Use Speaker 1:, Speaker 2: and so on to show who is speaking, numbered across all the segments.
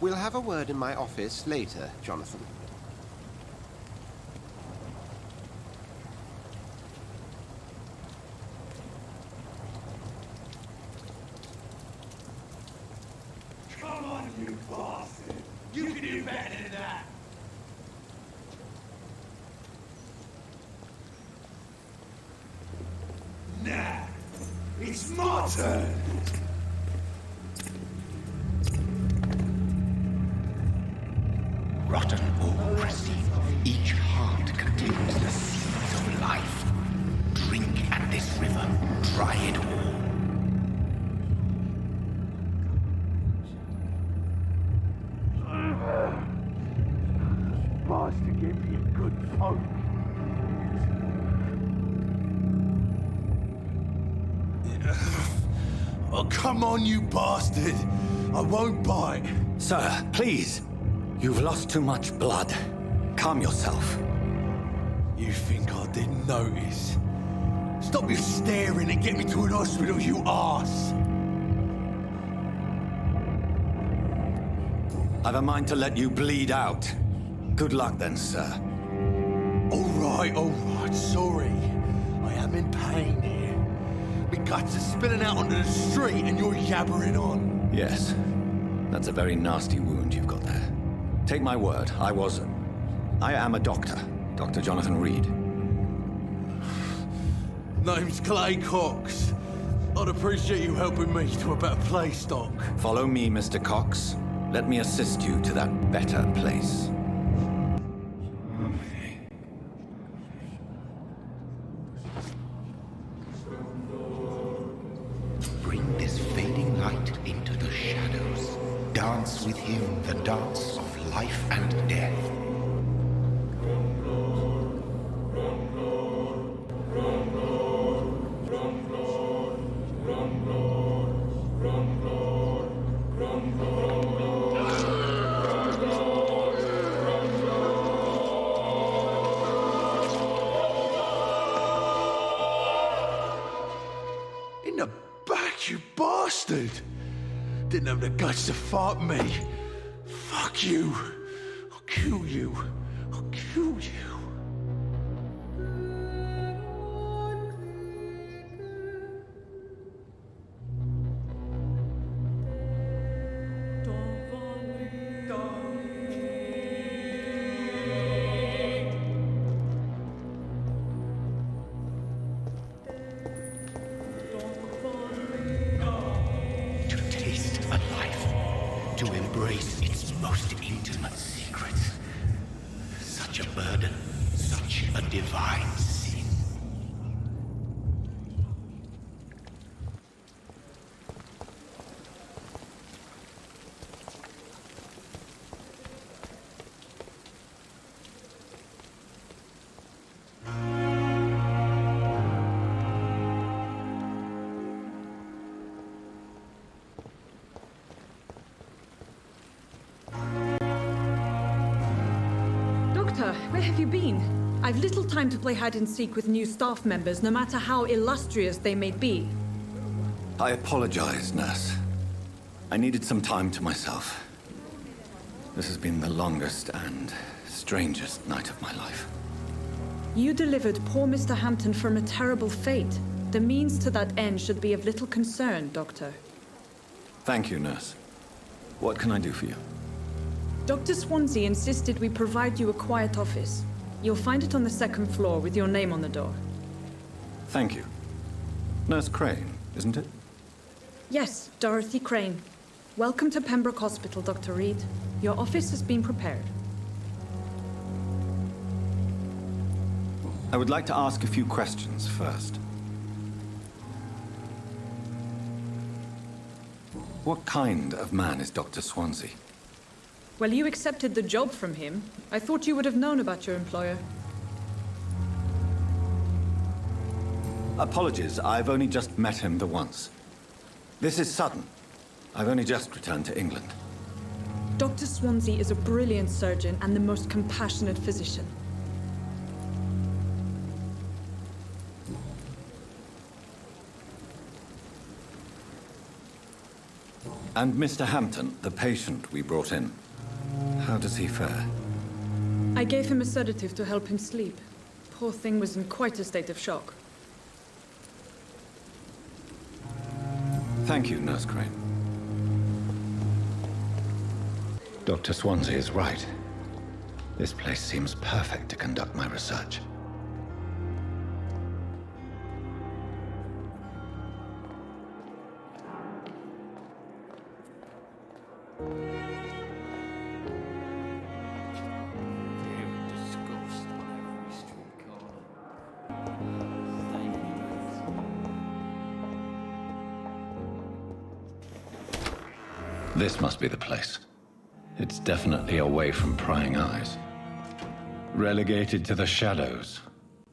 Speaker 1: We'll have a word in my office later, Jonathan.
Speaker 2: Come on, you bastard! You can do better than that! Nah, it's my turn!
Speaker 3: Rotten autocracy. Each heart contains the seeds of life. Drink at this river, try it all.
Speaker 2: Bastard gave me a good poke. Oh, come on, you bastard! I won't bite.
Speaker 4: Sir, please. You've lost too much blood. Calm yourself.
Speaker 2: You think I didn't notice? Stop your staring and get me to an hospital, you arse!
Speaker 4: I've a mind to let you bleed out. Good luck then, sir.
Speaker 2: All right, sorry. I am in pain here. My guts are spilling out onto the street and you're yabbering on.
Speaker 4: Yes. That's a very nasty wound you've got there. Take my word, I am a doctor. Dr. Jonathan Reed.
Speaker 2: Name's Clay Cox. I'd appreciate you helping me to a better place, Doc.
Speaker 4: Follow me, Mr. Cox. Let me assist you to that better place.
Speaker 3: Bring this fading light into the shadows. Dance with him the dance of life and death.
Speaker 2: In the back, you bastard! Didn't have the guts to fight me. Fuck you. I'll kill you. I'll kill you.
Speaker 3: To taste a life, to embrace its most intimate secrets. Such a burden, such a divine sin.
Speaker 5: Doctor, where have you been? I've little time to play hide and seek with new staff members, no matter how illustrious they may be.
Speaker 4: I apologize, nurse. I needed some time to myself. This has been the longest and strangest night of my life.
Speaker 5: You delivered poor Mr. Hampton from a terrible fate. The means to that end should be of little concern, Doctor.
Speaker 4: Thank you, nurse. What can I do for you?
Speaker 5: Dr. Swansea insisted we provide you a quiet office. You'll find it on the second floor with your name on the door.
Speaker 4: Thank you. Nurse Crane, isn't it?
Speaker 5: Yes, Dorothy Crane. Welcome to Pembroke Hospital, Dr. Reed. Your office has been prepared.
Speaker 4: I would like to ask a few questions first. What kind of man is Dr. Swansea?
Speaker 5: Well, you accepted the job from him. I thought you would have known about your employer.
Speaker 4: Apologies, I've only just met him the once. This is sudden. I've only just returned to England.
Speaker 5: Dr. Swansea is a brilliant surgeon and the most compassionate physician.
Speaker 4: And Mr. Hampton, the patient we brought in, how does he fare?
Speaker 5: I gave him a sedative to help him sleep. Poor thing was in quite a state of shock.
Speaker 4: Thank you, Nurse Crane. Dr. Swansea is right. This place seems perfect to conduct my research. This must be the place. It's definitely away from prying eyes. Relegated to the shadows.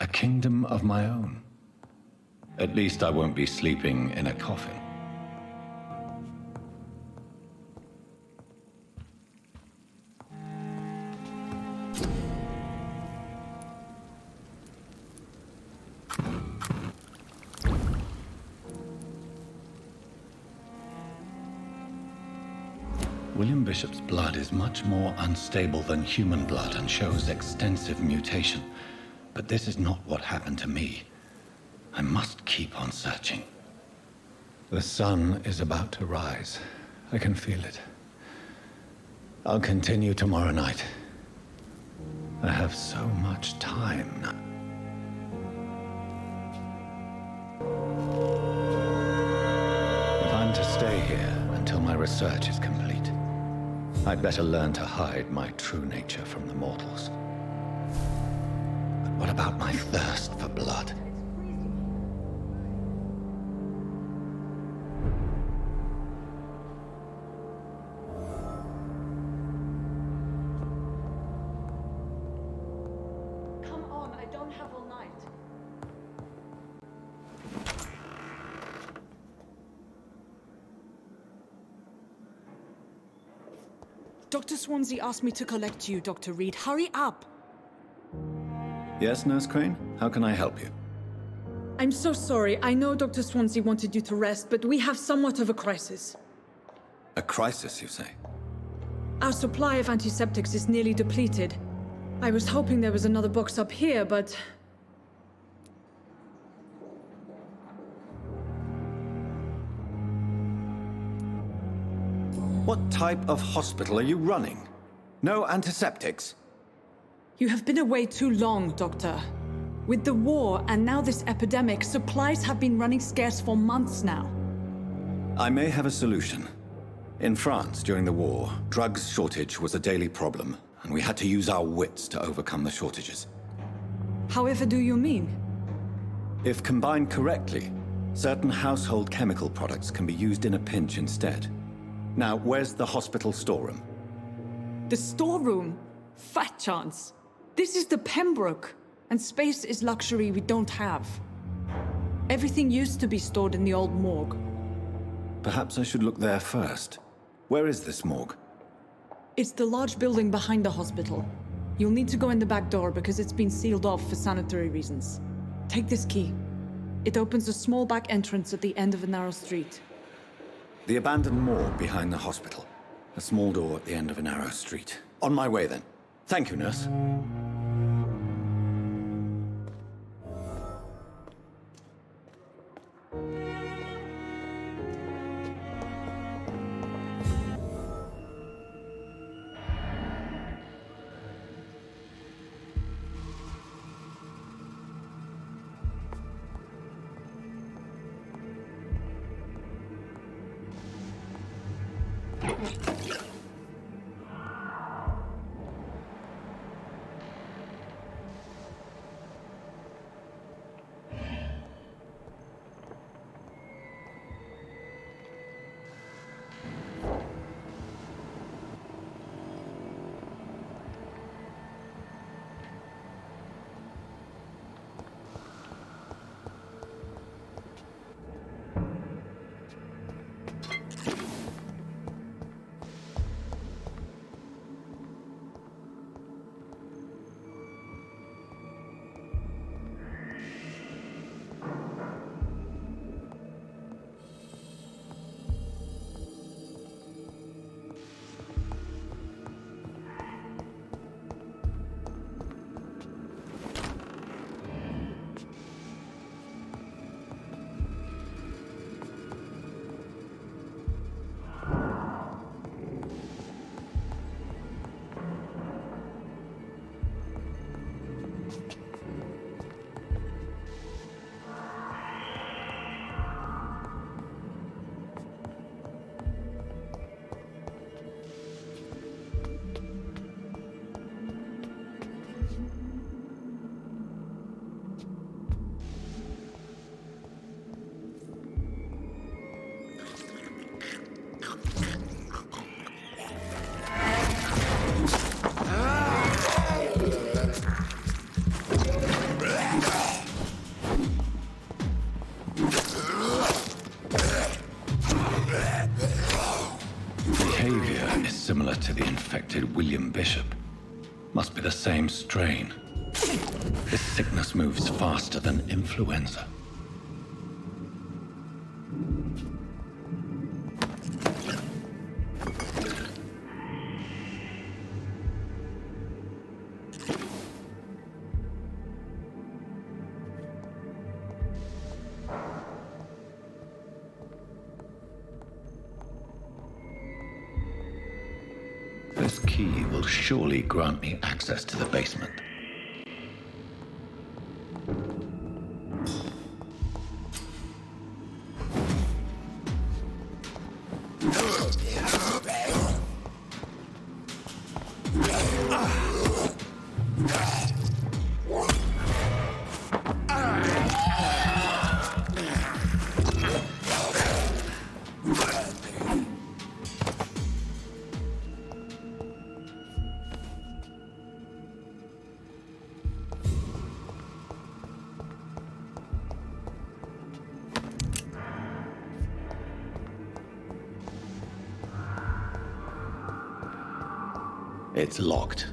Speaker 4: A kingdom of my own. At least I won't be sleeping in a coffin. William Bishop's blood is much more unstable than human blood and shows extensive mutation. But this is not what happened to me. I must keep on searching. The sun is about to rise. I can feel it. I'll continue tomorrow night. I have so much time now. If I'm to stay here until my research is complete, I'd better learn to hide my true nature from the mortals. But what about my thirst for blood?
Speaker 5: Come on, I don't have all night. Dr. Swansea asked me to collect you, Dr. Reed. Hurry up!
Speaker 4: Yes, Nurse Crane? How can I help you?
Speaker 5: I'm so sorry. I know Dr. Swansea wanted you to rest, but we have somewhat of a crisis.
Speaker 4: A crisis, you say?
Speaker 5: Our supply of antiseptics is nearly depleted. I was hoping there was another box up here, but...
Speaker 4: What type of hospital are you running? No antiseptics?
Speaker 5: You have been away too long, Doctor. With the war and now this epidemic, supplies have been running scarce for months now.
Speaker 4: I may have a solution. In France, during the war, drugs shortage was a daily problem, and we had to use our wits to overcome the shortages.
Speaker 5: However do you mean?
Speaker 4: If combined correctly, certain household chemical products can be used in a pinch instead. Now, where's the hospital storeroom?
Speaker 5: The storeroom? Fat chance. This is the Pembroke, and space is luxury we don't have. Everything used to be stored in the old morgue.
Speaker 4: Perhaps I should look there first. Where is this morgue?
Speaker 5: It's the large building behind the hospital. You'll need to go in the back door because it's been sealed off for sanitary reasons. Take this key. It opens a small back entrance at the end of a narrow street.
Speaker 4: The abandoned morgue behind the hospital. A small door at the end of a narrow street. On my way, then. Thank you, nurse. similar to the infected William Bishop. Must be the same strain. This sickness moves faster than influenza. This key will surely grant me access to the basement. It's locked.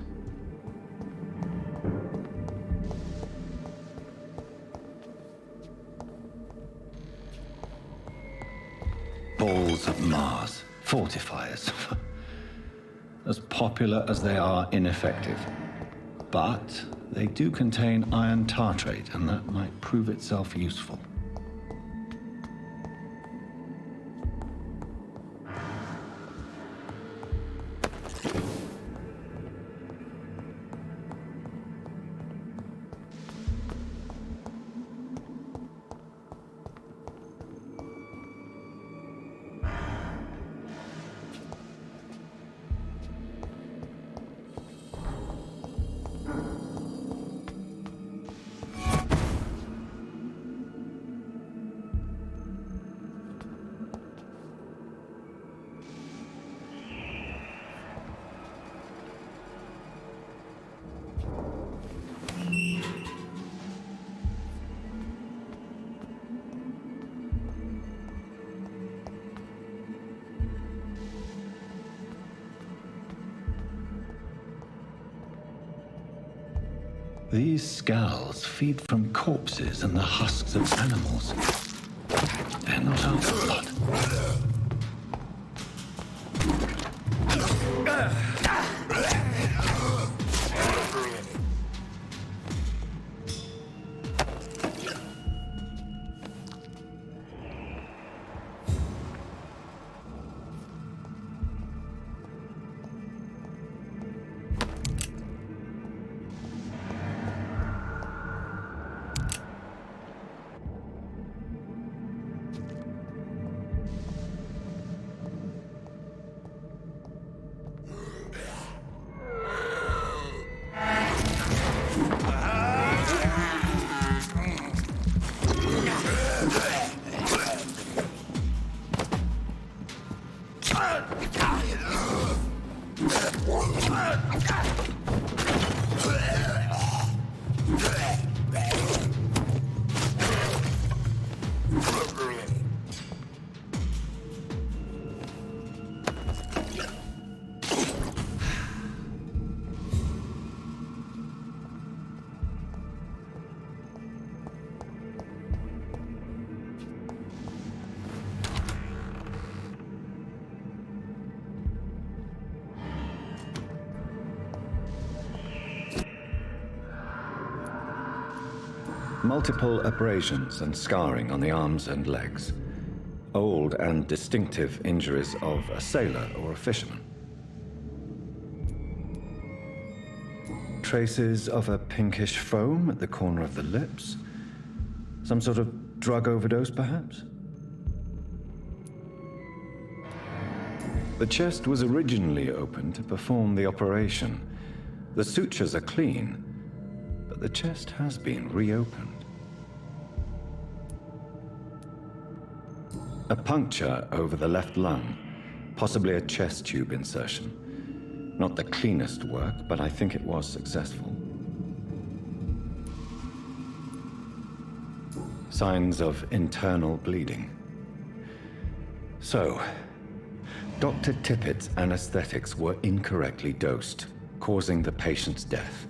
Speaker 4: Balls of Mars. Fortifiers. As popular as they are ineffective. But they do contain iron tartrate, and that might prove itself useful. These scowls feed from corpses and the husks of animals. They're not out of blood. Multiple abrasions and scarring on the arms and legs. Old and distinctive injuries of a sailor or a fisherman. Traces of a pinkish foam at the corner of the lips. Some sort of drug overdose, perhaps? The chest was originally opened to perform the operation. The sutures are clean, but the chest has been reopened. A puncture over the left lung, possibly a chest tube insertion. Not the cleanest work, but I think it was successful. Signs of internal bleeding. So, Dr. Tippett's anesthetics were incorrectly dosed, causing the patient's death.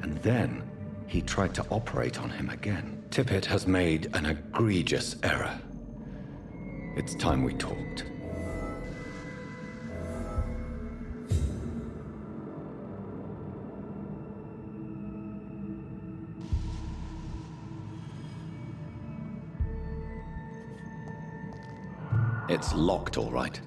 Speaker 4: And then he tried to operate on him again. Tippett has made an egregious error. It's time we talked. It's locked, all right.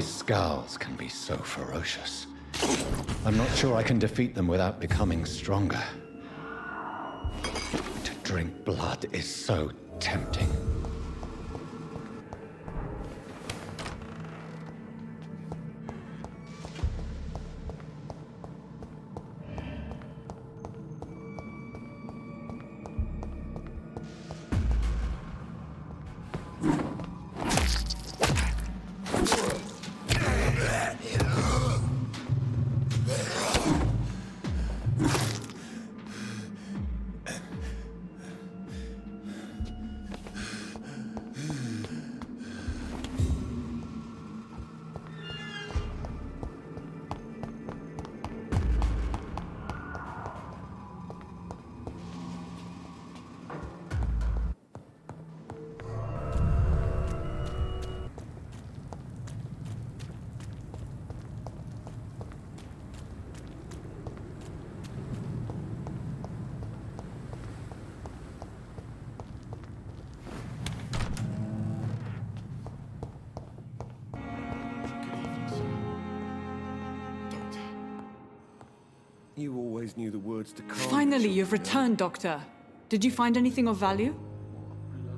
Speaker 4: Scowls can be so ferocious. I'm not sure I can defeat them without becoming stronger. To drink blood is so tempting.
Speaker 1: You always knew the words to calm.
Speaker 5: Finally, you've returned, Doctor. Did you find anything of value?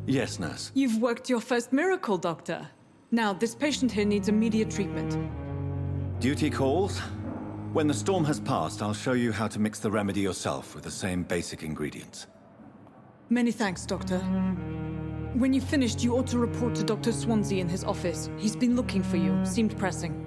Speaker 4: Yes, nurse.
Speaker 5: You've worked your first miracle, Doctor. Now, this patient here needs immediate treatment.
Speaker 4: Duty calls. When the storm has passed, I'll show you how to mix the remedy yourself with the same basic ingredients.
Speaker 5: Many thanks, Doctor. When you've finished, you ought to report to Dr. Swansea in his office. He's been looking for you. Seemed pressing.